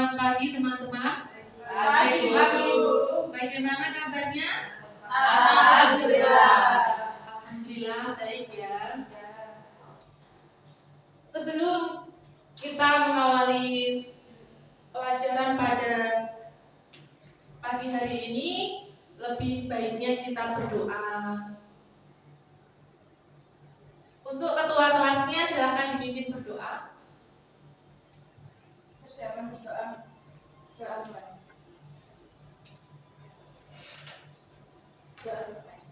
Selamat pagi teman-teman. Pagi, Bu. Bagaimana kabarnya? Alhamdulillah. Alhamdulillah baik ya. Sebelum kita mengawali pelajaran pada pagi hari ini, lebih baiknya kita berdoa. Untuk ketua kelasnya silakan dipimpin berdoa. Persiapan berdoa. Doa mulai. Doa selesai.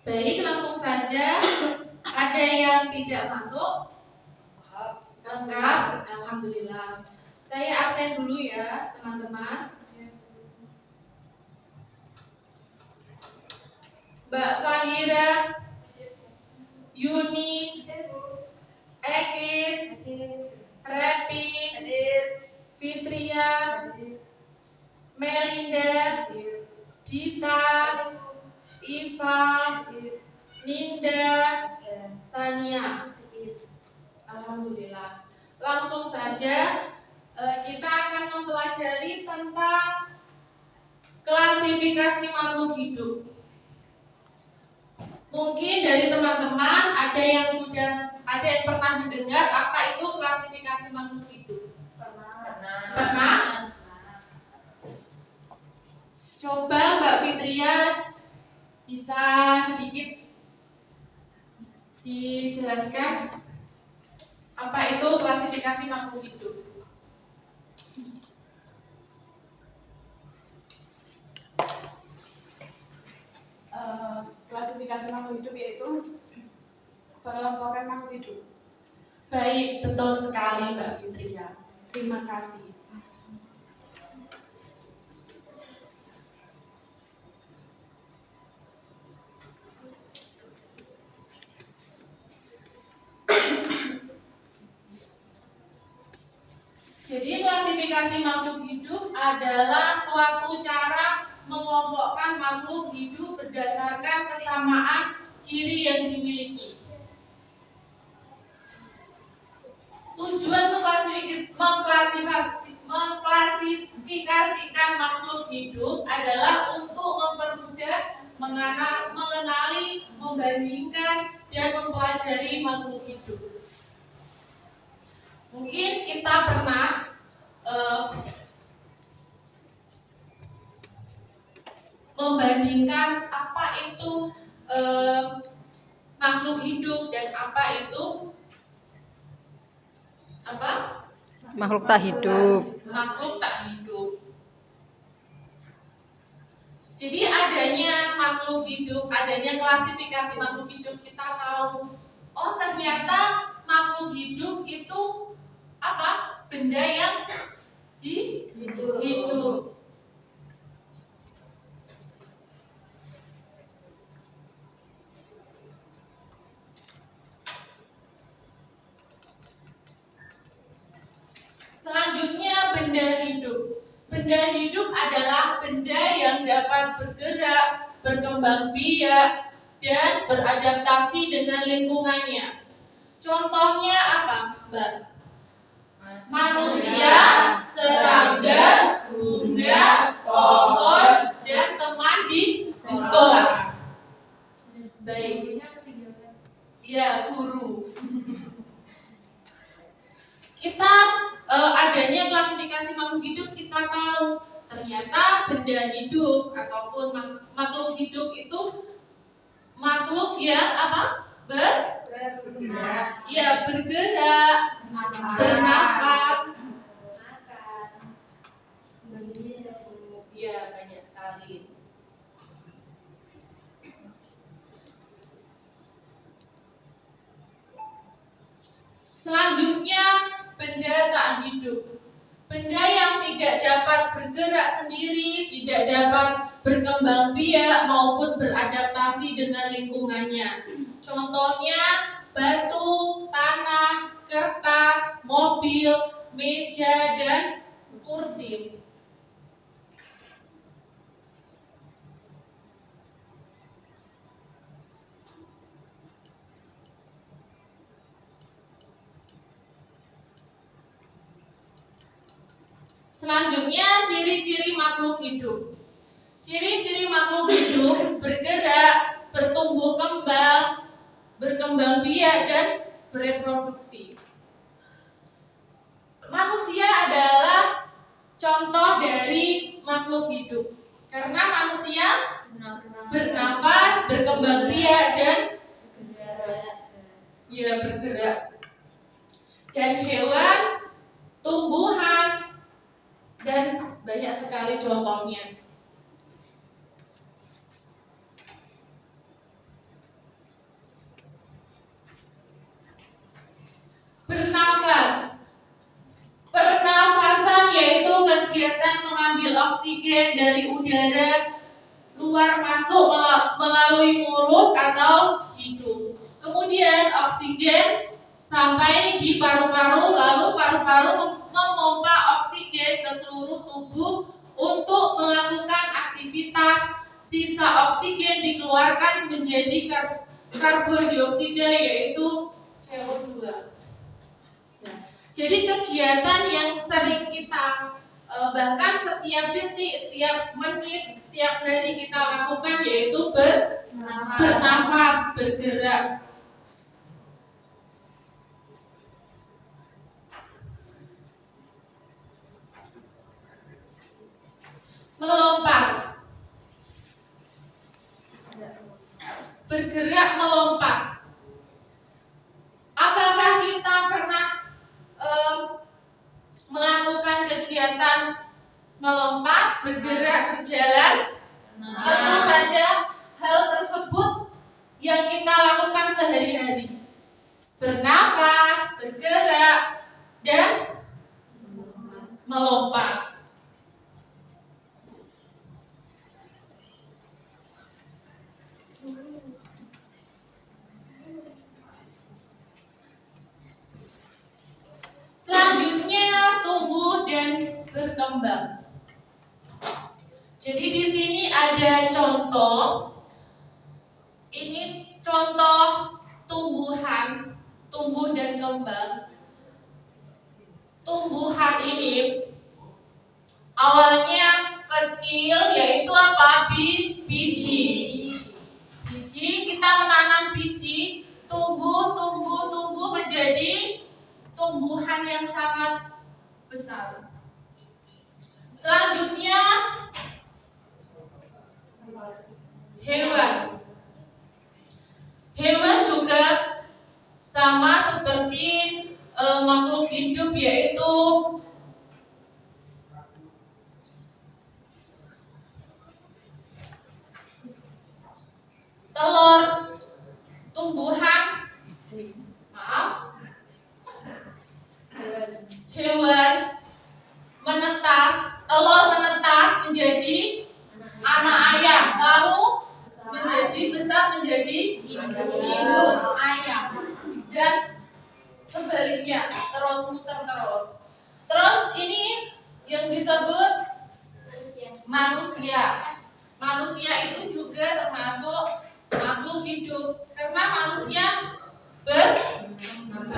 Baik, langsung saja. Ada yang tidak masuk? Lengkap, alhamdulillah. Saya absen dulu ya, teman-teman. Mbak Fahira, Yuni, Ekis, Repi, Fitria, Melinda, Dita, Iva, Ninda, Sania. Alhamdulillah. Langsung saja kita akan mempelajari tentang klasifikasi makhluk hidup. Mungkin dari teman-teman ada yang pernah mendengar apa itu klasifikasi makhluk hidup? Pernah? Coba Mbak Fitria bisa sedikit dijelaskan apa itu klasifikasi makhluk hidup? Klasifikasi makhluk hidup yaitu pengelompokan makhluk hidup. Baik, betul sekali Mbak Fitria. Terima kasih. Jadi klasifikasi makhluk hidup adalah suatu cara mengelompokkan makhluk hidup berdasarkan kesamaan ciri yang dimiliki. Tujuan mengklasifikasikan makhluk hidup adalah untuk mempermudah mengenali, membandingkan, dan mempelajari makhluk hidup. Mungkin kita pernah membandingkan apa itu makhluk hidup dan apa itu makhluk tak hidup. Makhluk tak hidup. Jadi adanya makhluk hidup, adanya klasifikasi makhluk hidup, kita tahu, oh ternyata makhluk hidup itu apa? Benda yang hidup. Selanjutnya benda hidup. Benda hidup adalah benda yang dapat bergerak, berkembang biak, dan beradaptasi dengan lingkungannya. Contohnya apa, Mbak? Manusia, serangga, bunga, pohon, dan teman di sekolah. Baik. Ya, guru. Kita adanya klasifikasi makhluk hidup, kita tahu ternyata benda hidup ataupun makhluk hidup itu makhluk yang apa? Bergerak, bernafas, ya banyak sekali. Selanjutnya benda tak hidup. Benda yang tidak dapat bergerak sendiri, tidak dapat berkembang biak maupun beradaptasi dengan lingkungannya. Contohnya batu, tanah, kertas, mobil, meja, dan kursi. Selanjutnya ciri-ciri makhluk hidup. Ciri-ciri makhluk hidup bergerak, bertumbuh kembang, berkembang biak dan bereproduksi. Manusia adalah contoh dari makhluk hidup karena manusia bernafas, berkembang biak dan bergerak. Dan hewan, tumbuhan dan banyak sekali contohnya. Bernafas. Pernafasan yaitu kegiatan mengambil oksigen dari udara luar masuk melalui mulut atau hidung. Kemudian oksigen sampai di paru-paru, lalu paru-paru memompa oksigen ke seluruh tubuh untuk melakukan aktivitas. Sisa oksigen dikeluarkan menjadi karbon dioksida yaitu CO2. Jadi kegiatan yang sering kita bahkan setiap detik, setiap menit, setiap hari kita lakukan yaitu bernafas, bergerak. Melompat. Bergerak melompat. Apakah kita pernah melakukan kegiatan melompat, bergerak, berjalan? Tentu saja hal tersebut yang kita lakukan sehari-hari. Bernafas, bergerak, dan melompat. Selanjutnya tumbuh dan berkembang. Jadi di sini ada contoh. Ini contoh tumbuhan, tumbuh dan kembang. Tumbuhan ini awalnya kecil yaitu apa? Biji. Biji, kita menanam biji, tumbuh menjadi tumbuhan yang sangat besar. Selanjutnya hewan. Hewan juga sama seperti makhluk hidup yaitu telur, tumbuhan, hewan menetas, telur menetas menjadi anak ayam, lalu menjadi besar menjadi induk ayam, dan sebaliknya terus muter terus. Terus ini yang disebut manusia. Manusia itu juga termasuk makhluk hidup karena manusia berkembang.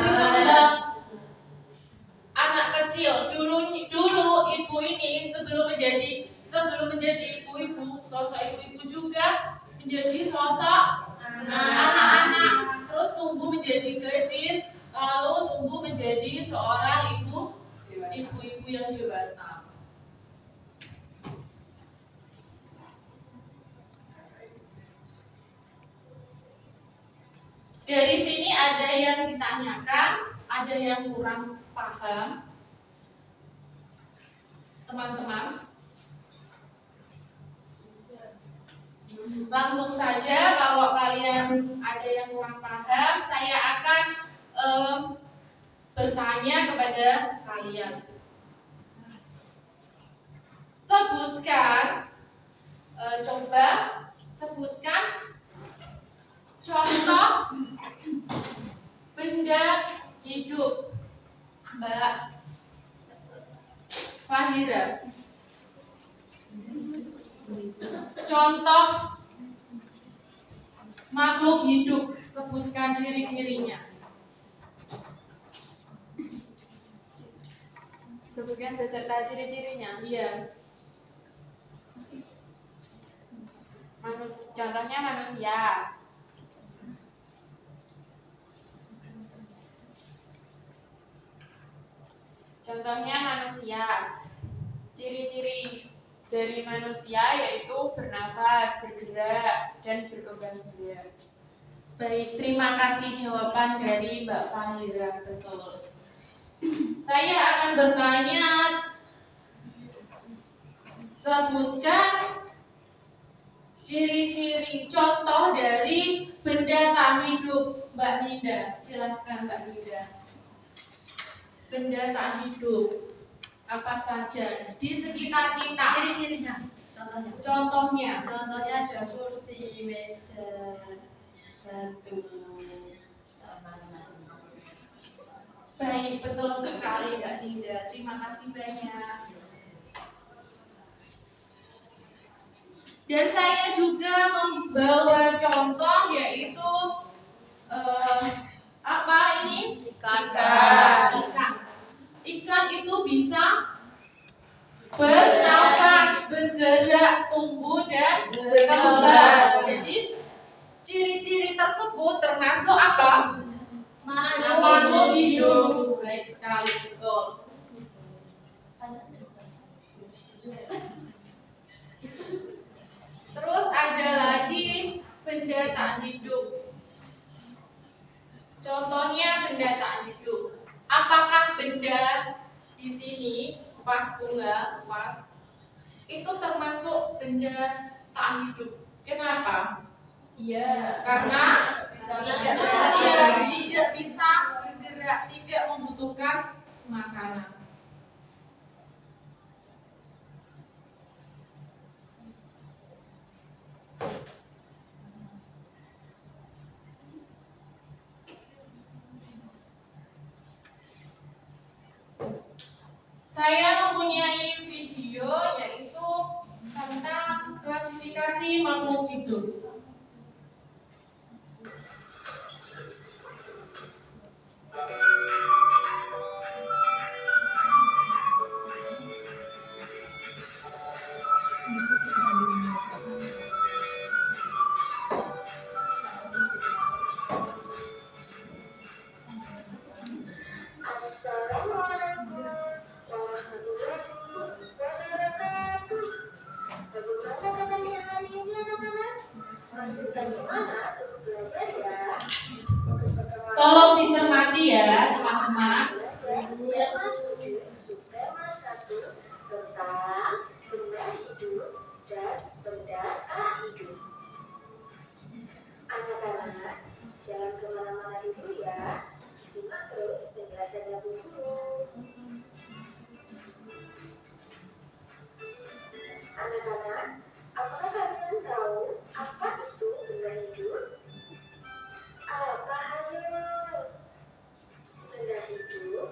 Anak kecil dulu ibu ini sebelum menjadi ibu-ibu, sosok ibu-ibu juga menjadi sosok anak-anak, terus tumbuh menjadi gadis, lalu tumbuh menjadi seorang ibu-ibu yang dewasa. Dari sini ada yang ditanyakan, ada yang kurang paham. Teman-teman, langsung saja kalau kalian ada yang kurang paham, saya akan bertanya kepada kalian. Coba sebutkan contoh benda hidup, Mbak Fahira. Contoh makhluk hidup, sebutkan ciri-cirinya. Sebutkan beserta ciri-cirinya. Iya. Contohnya manusia. Contohnya manusia. Ciri-ciri dari manusia yaitu bernafas, bergerak, dan berkembang biak. Baik, terima kasih jawaban dari Mbak Fahira. Betul. Saya akan bertanya, sebutkan ciri-ciri contoh dari benda tak hidup. Mbak Ninda, silahkan Mbak Ninda. Benda tak hidup apa saja di sekitar kita? Ciri-cirinya, Contohnya ada kursi, meja, batu, baik, betul sekali Mbak Ninda. Terima kasih banyak. Dan saya juga membawa contoh yaitu apa ini? ikan. Ikan itu bisa bernafas, bergerak, tumbuh dan berkembang. Jadi ciri-ciri tersebut termasuk apa? Makhluk hidup. Baik sekali, betul. Terus ada lagi benda tak hidup. Contohnya benda tak hidup. Apakah benda di sini vas bunga, vas itu termasuk benda tak hidup? Kenapa? Iya. Karena tidak bisa bergerak, tidak membutuhkan makanan. Saya mempunyai video yaitu tentang klasifikasi makhluk hidup. Assalamualaikum warahmatullahi wabarakatuh. Bagaimana kabarnya hari ini anak-anak? Masih tetap semangat untuk belajar ya? Untuk pertemuan Tolong dicermati ya teman-teman. belajar tema 7 subtema 1 tentang benda hidup dan benda tak hidup. Anak-anak, jangan kemana-mana dulu ya. Simak terus penjelasannya Bu Guru. Anak-anak, apakah kalian tahu apa itu benda hidup? Apa hayo? Benda hidup?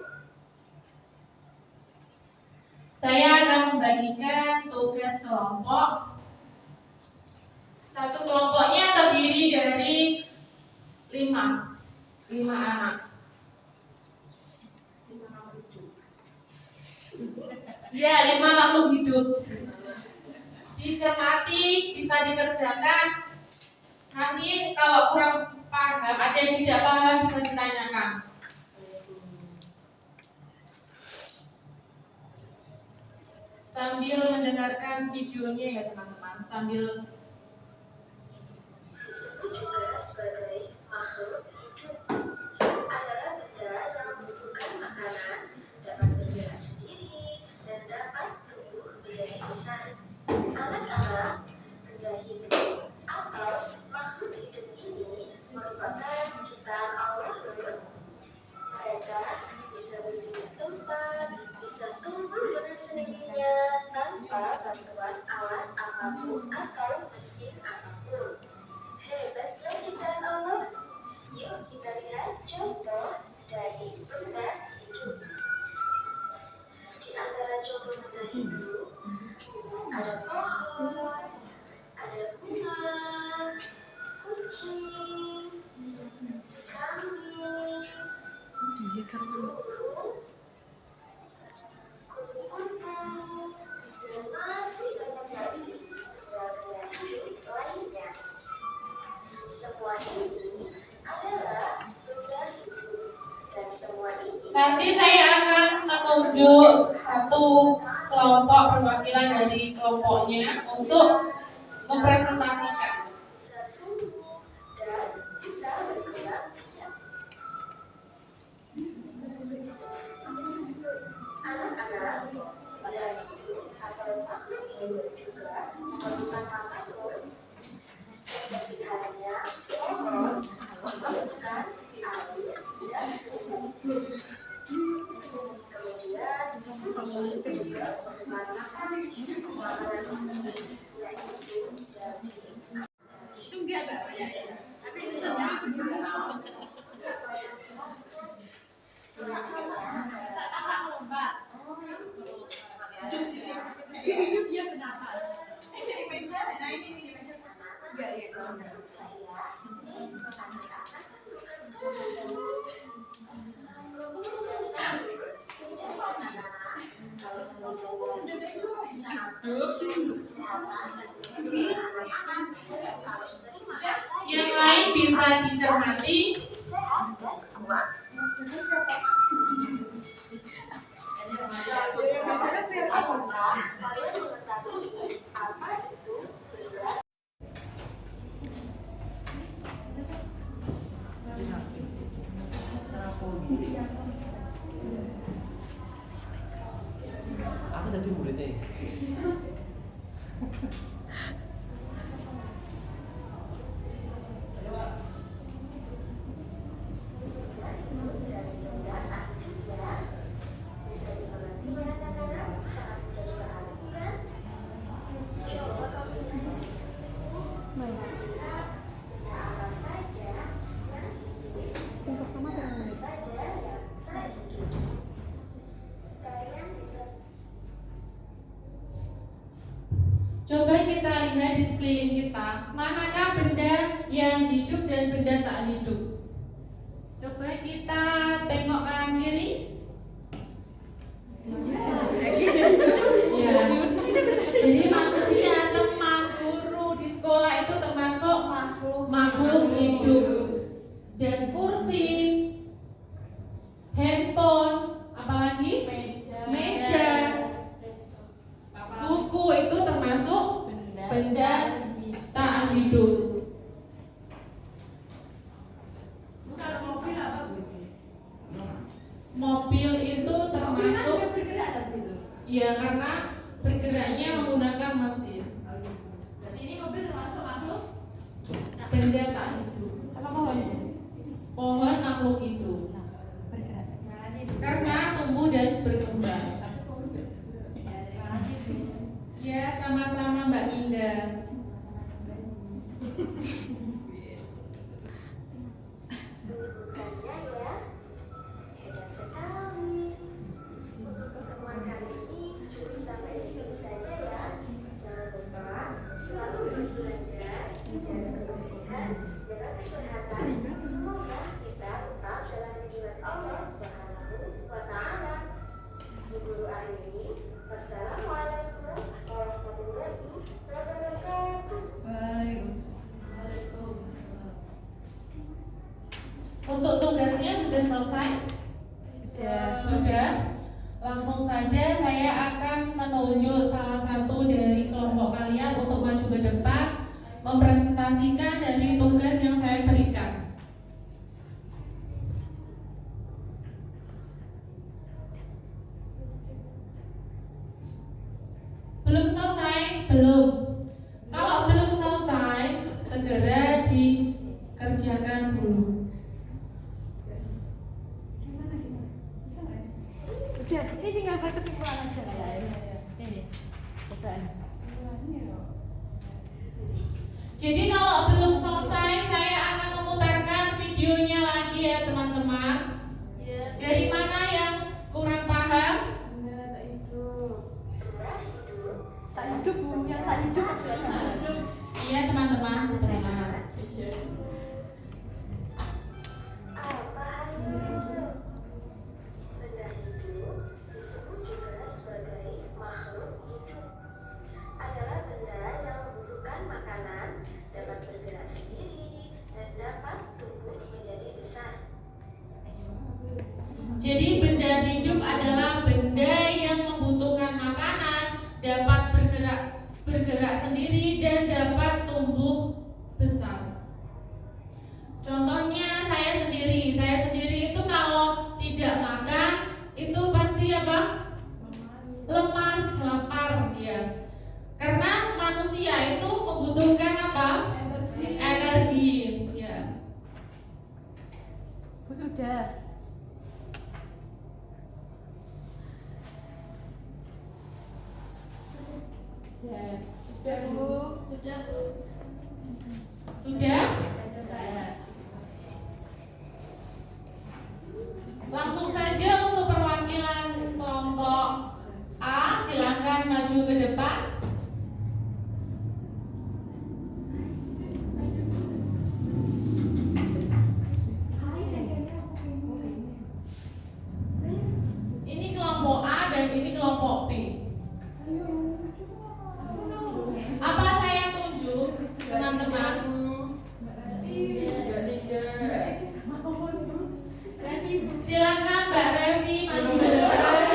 Saya akan membagikan tugas kelompok. Satu kelompoknya terdiri dari 5 anak. Ya, 5 makhluk hidup. Dicermati, bisa dikerjakan. Nanti kalau kurang paham, ada yang tidak paham bisa ditanyakan. Sambil mendengarkan videonya ya teman-teman, sambil Disebut juga sebagai makhluk hidup. Adalah benda yang membutuhkan makanan, dapat bergerak sendiri, dan dapat tumbuh menjadi besar. Anak-anak, benda hidup atau makhluk hidup ini merupakan ciptaan Allah loh. Mereka bisa berpindah tempat, bisa tumbuh dengan sendirinya tanpa bantuan alat apapun atau mesin apapun. Hebat ya ciptaan Allah. Yuk kita lihat contoh dari benda hidup. Di antara contoh benda hidup ada pohon, ada bunga, kucing, kambing, burung, Nanti saya akan menunjuk satu kelompok perwakilan dari kelompoknya untuk mempresentasikan. bisa tumbuh dan bisa berkembang biak. Anak-anak benda hidup atau makhluk hidup juga memerlukan makan loh. Seperti halnya pohon memerlukan air dan pupuk. Kemudian kucing juga memerlukan makanan kunci yaitu daging. Yang lain bisa dicermati. Sehat dan kuat. Selanjutnya, apakah kalian mengetahui apa itu berat? Aku tadi muridnya. Bisa dimengerti ya anak-anak, sangat mudah dipahami bukan? Coba kamu lihat di sini itu, kira-kira benda apa saja yang hidup dan benda apa saja yang tak hidup. Kalian bisa Coba kita lihat di sekeliling kita, manakah benda yang hidup dan benda tak hidup. Coba kita tengok kanan kiri. Ya. Jadi manusia, teman, guru di sekolah itu termasuk makhluk hidup. Dan kursi, handphone, apalagi meja, buku itu termasuk benda tak hidup. Mobil itu termasuk ya karena bergeraknya menggunakan mesin. Jadi ini mobil termasuk makhluk benda tak hidup. Pohon makhluk hidup karena tumbuh dan berkembang. Ya, sama-sama Mbak Indah. menyebutkannya ya. Hebat sekali. Untuk pertemuan kali ini cukup sampai di sini saja ya. Jangan lupa selalu berbelanja, jaga kebersihan, jaga kesehatan. Semoga kita tetap dalam lindungan Allah Subhanahu wa Ta'ala. Bu Guru akhiri, wassalamualaikum warahmatullahi wabarakatuh. Untuk tugasnya sudah selesai? Sudah. Langsung saja saya akan menunjuk salah satu dari kelompok kalian untuk maju ke depan mempresentasikan dari tugas yang saya berikan. Belum selesai? Belum. Kalau belum selesai, segera dikerjakan dulu. Ini tinggal kesimpulan aja ya. Ini. Jadi kalau belum selesai, saya akan memutarkan videonya lagi ya teman-teman. Dari mana yang kurang paham? Tak hidup Bu, yang tak hidup. Iya teman-teman, sebentar. Apa itu? Benda hidup disebut juga sebagai makhluk hidup. Adalah benda yang membutuhkan makanan, dapat bergerak sendiri, dan dapat tumbuh menjadi besar. Jadi benda yang membutuhkan makanan dapat bergerak sendiri dan dapat tumbuh besar. Contohnya saya sendiri itu kalau tidak makan itu pasti apa? Lemas, lapar ya. Karena manusia itu membutuhkan apa? Energi ya. Sudah. Sudah Bu. Sudah Bu. Sudah? Selesai. Langsung saja untuk perwakilan kelompok A, silakan maju ke depan. Ini kelompok A dan ini kelompok B. Apa saya tunjuk, teman-teman? Silakan Mbak Revi maju ke depan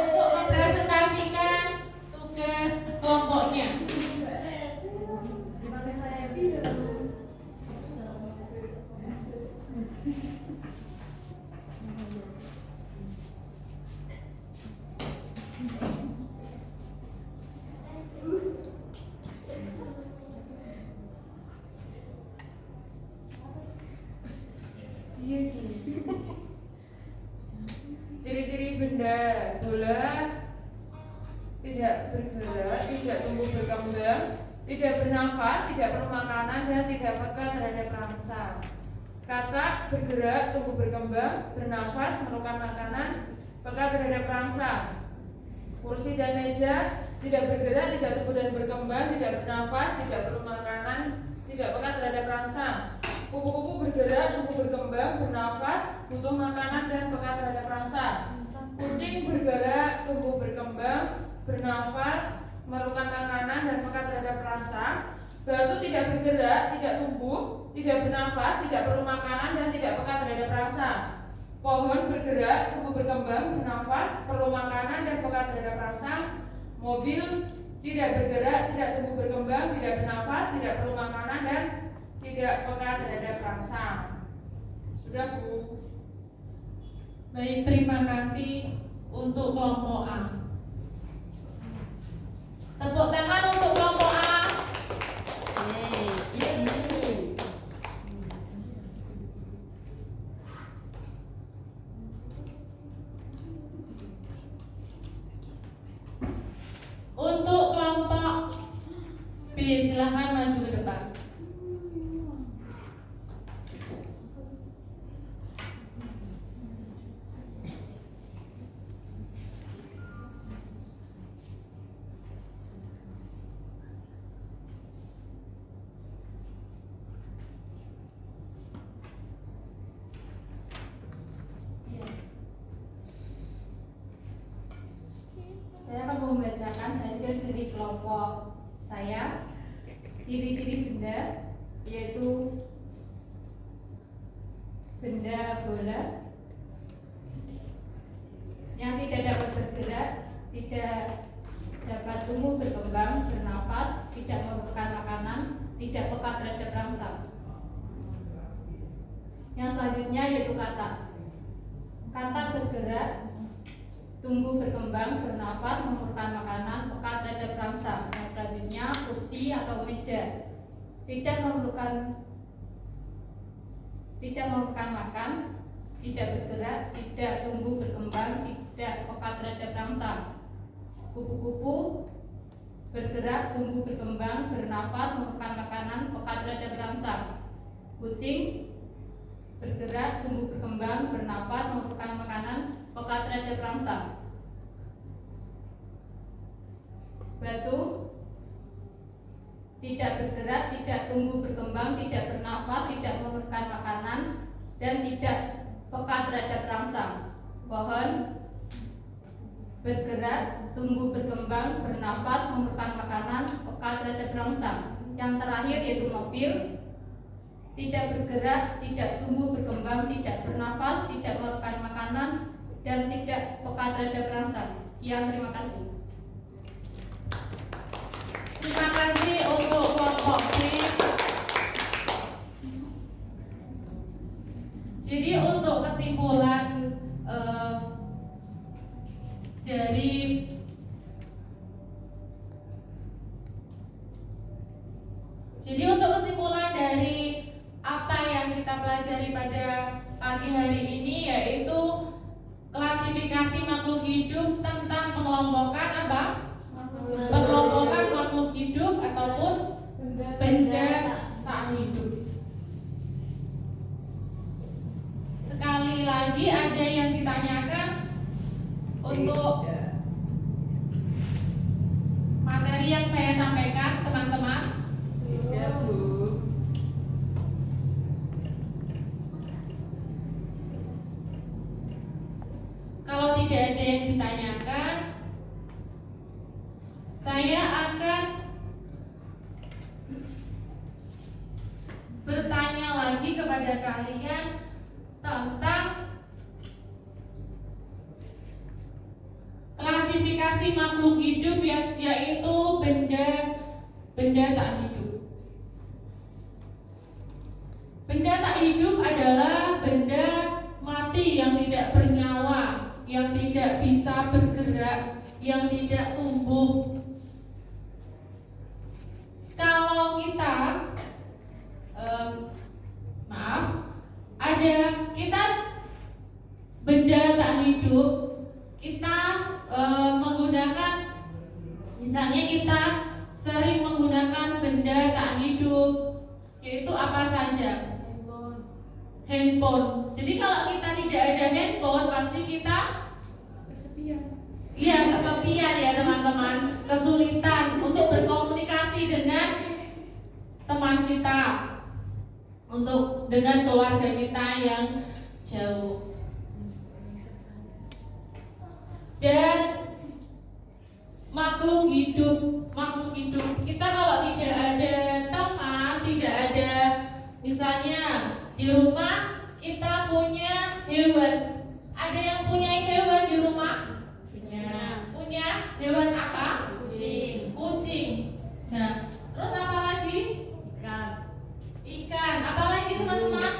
untuk mempresentasikan tugas kelompoknya. Ciri-ciri benda bola tidak bergerak, tidak tumbuh berkembang, tidak bernafas, tidak perlu makanan, dan tidak peka terhadap rangsang. Kata bergerak, tumbuh berkembang, bernafas, memerlukan makanan, peka terhadap rangsang. Kursi dan meja tidak bergerak, tidak tumbuh dan berkembang, tidak bernafas, tidak perlu makanan, tidak peka terhadap rangsang. Kupu-kupu bergerak, tumbuh berkembang, bernafas, butuh makanan dan peka terhadap rangsang. Kucing bergerak, tumbuh berkembang, bernafas, memerlukan makanan dan peka terhadap rangsang. Batu tidak bergerak, tidak tumbuh, tidak bernafas, tidak perlu makanan dan tidak peka terhadap rangsang. Pohon bergerak, tumbuh berkembang, bernafas, perlu makanan dan peka terhadap rangsang. Mobil tidak bergerak, tidak tumbuh berkembang, tidak bernafas, tidak perlu makanan dan tidak peka terhadap rangsang. Sudah Bu. Baik, terima kasih untuk kelompok A. Tepuk tangan untuk kelompok A. Untuk kelompok B, silahkan maju ke depan. Saya akan membacakan hasil dari kelompok saya. Ciri-ciri benda yaitu benda bola yang tidak dapat bergerak, tidak dapat tumbuh berkembang, bernafas, tidak memerlukan makanan, tidak peka terhadap rangsang. Yang selanjutnya yaitu kata. Kata bergerak, tumbuh berkembang, bernafas, memerlukan makanan, peka terhadap rangsang. Yang selanjutnya kursi atau meja, tidak memerlukan makan, tidak bergerak, tidak tumbuh berkembang, tidak peka terhadap rangsang. Kupu-kupu bergerak, tumbuh berkembang, bernafas, memerlukan makanan, peka terhadap rangsang. Kucing bergerak, tumbuh berkembang, bernafas, memerlukan makanan, peka terhadap rangsang. Batu tidak bergerak, tidak tumbuh berkembang, tidak bernafas, tidak memerlukan makanan, dan tidak peka terhadap rangsang. Pohon bergerak, tumbuh berkembang, bernafas, memerlukan makanan, peka terhadap rangsang. Yang terakhir yaitu mobil tidak bergerak, tidak tumbuh berkembang, tidak bernafas, tidak memerlukan makanan, dan tidak peka terhadap rangsa. Sekian, terima kasih. Terima kasih untuk kelompok B. Jadi untuk kesimpulan dari apa yang kita pelajari pada pagi hari ini, yaitu klasifikasi makhluk hidup tentang pengelompokan apa? Pengelompokan makhluk hidup ataupun benda tak hidup. Sekali lagi ada yang ditanyakan untuk materi yang saya sampaikan, teman-teman? Tidak, Bu. Kalau tidak ada yang ditanyakan, saya akan bertanya lagi kepada kalian tentang klasifikasi makhluk hidup, yaitu benda tak hidup. Benda tak hidup adalah benda mati yang tidak bernyawa, yang tidak bisa bergerak, yang tidak tumbuh. Kalau kita kita benda tak hidup, kita menggunakan, misalnya kita sering menggunakan benda tak hidup, yaitu apa saja? Handphone. Jadi kalau kita tidak ada handphone, pasti kita Kesepian. iya, kesepian ya teman-teman, kesulitan untuk berkomunikasi dengan teman kita, untuk dengan keluarga kita yang jauh. Dan makhluk hidup kita kalau tidak ada teman, tidak ada, misalnya di rumah kita punya hewan. Ada yang punya hewan di rumah? Punya hewan apa? Kucing. Nah, terus apa lagi? Ikan. Apa lagi teman-teman?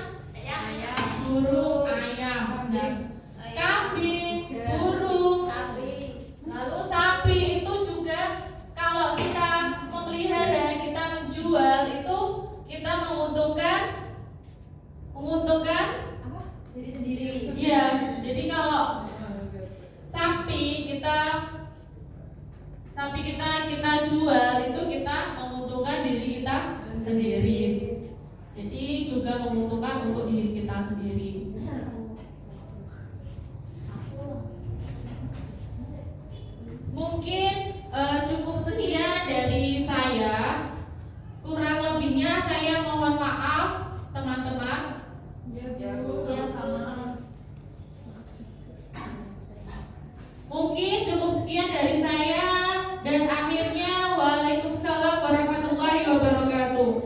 Burung, ayam. Nah, kambing, burung, lalu sapi. Itu juga kalau kita memelihara, kita menjual, itu kita menguntungkan Diri sendiri. Iya, jadi kalau sapi kita jual, itu kita menguntungkan diri kita sendiri. Jadi juga menguntungkan untuk diri kita sendiri. Mungkin cukup sekian dari saya. Kurang lebihnya saya mohon maaf teman-teman. Mungkin cukup sekian dari saya, dan akhirnya waalaikumsalam warahmatullahi wabarakatuh.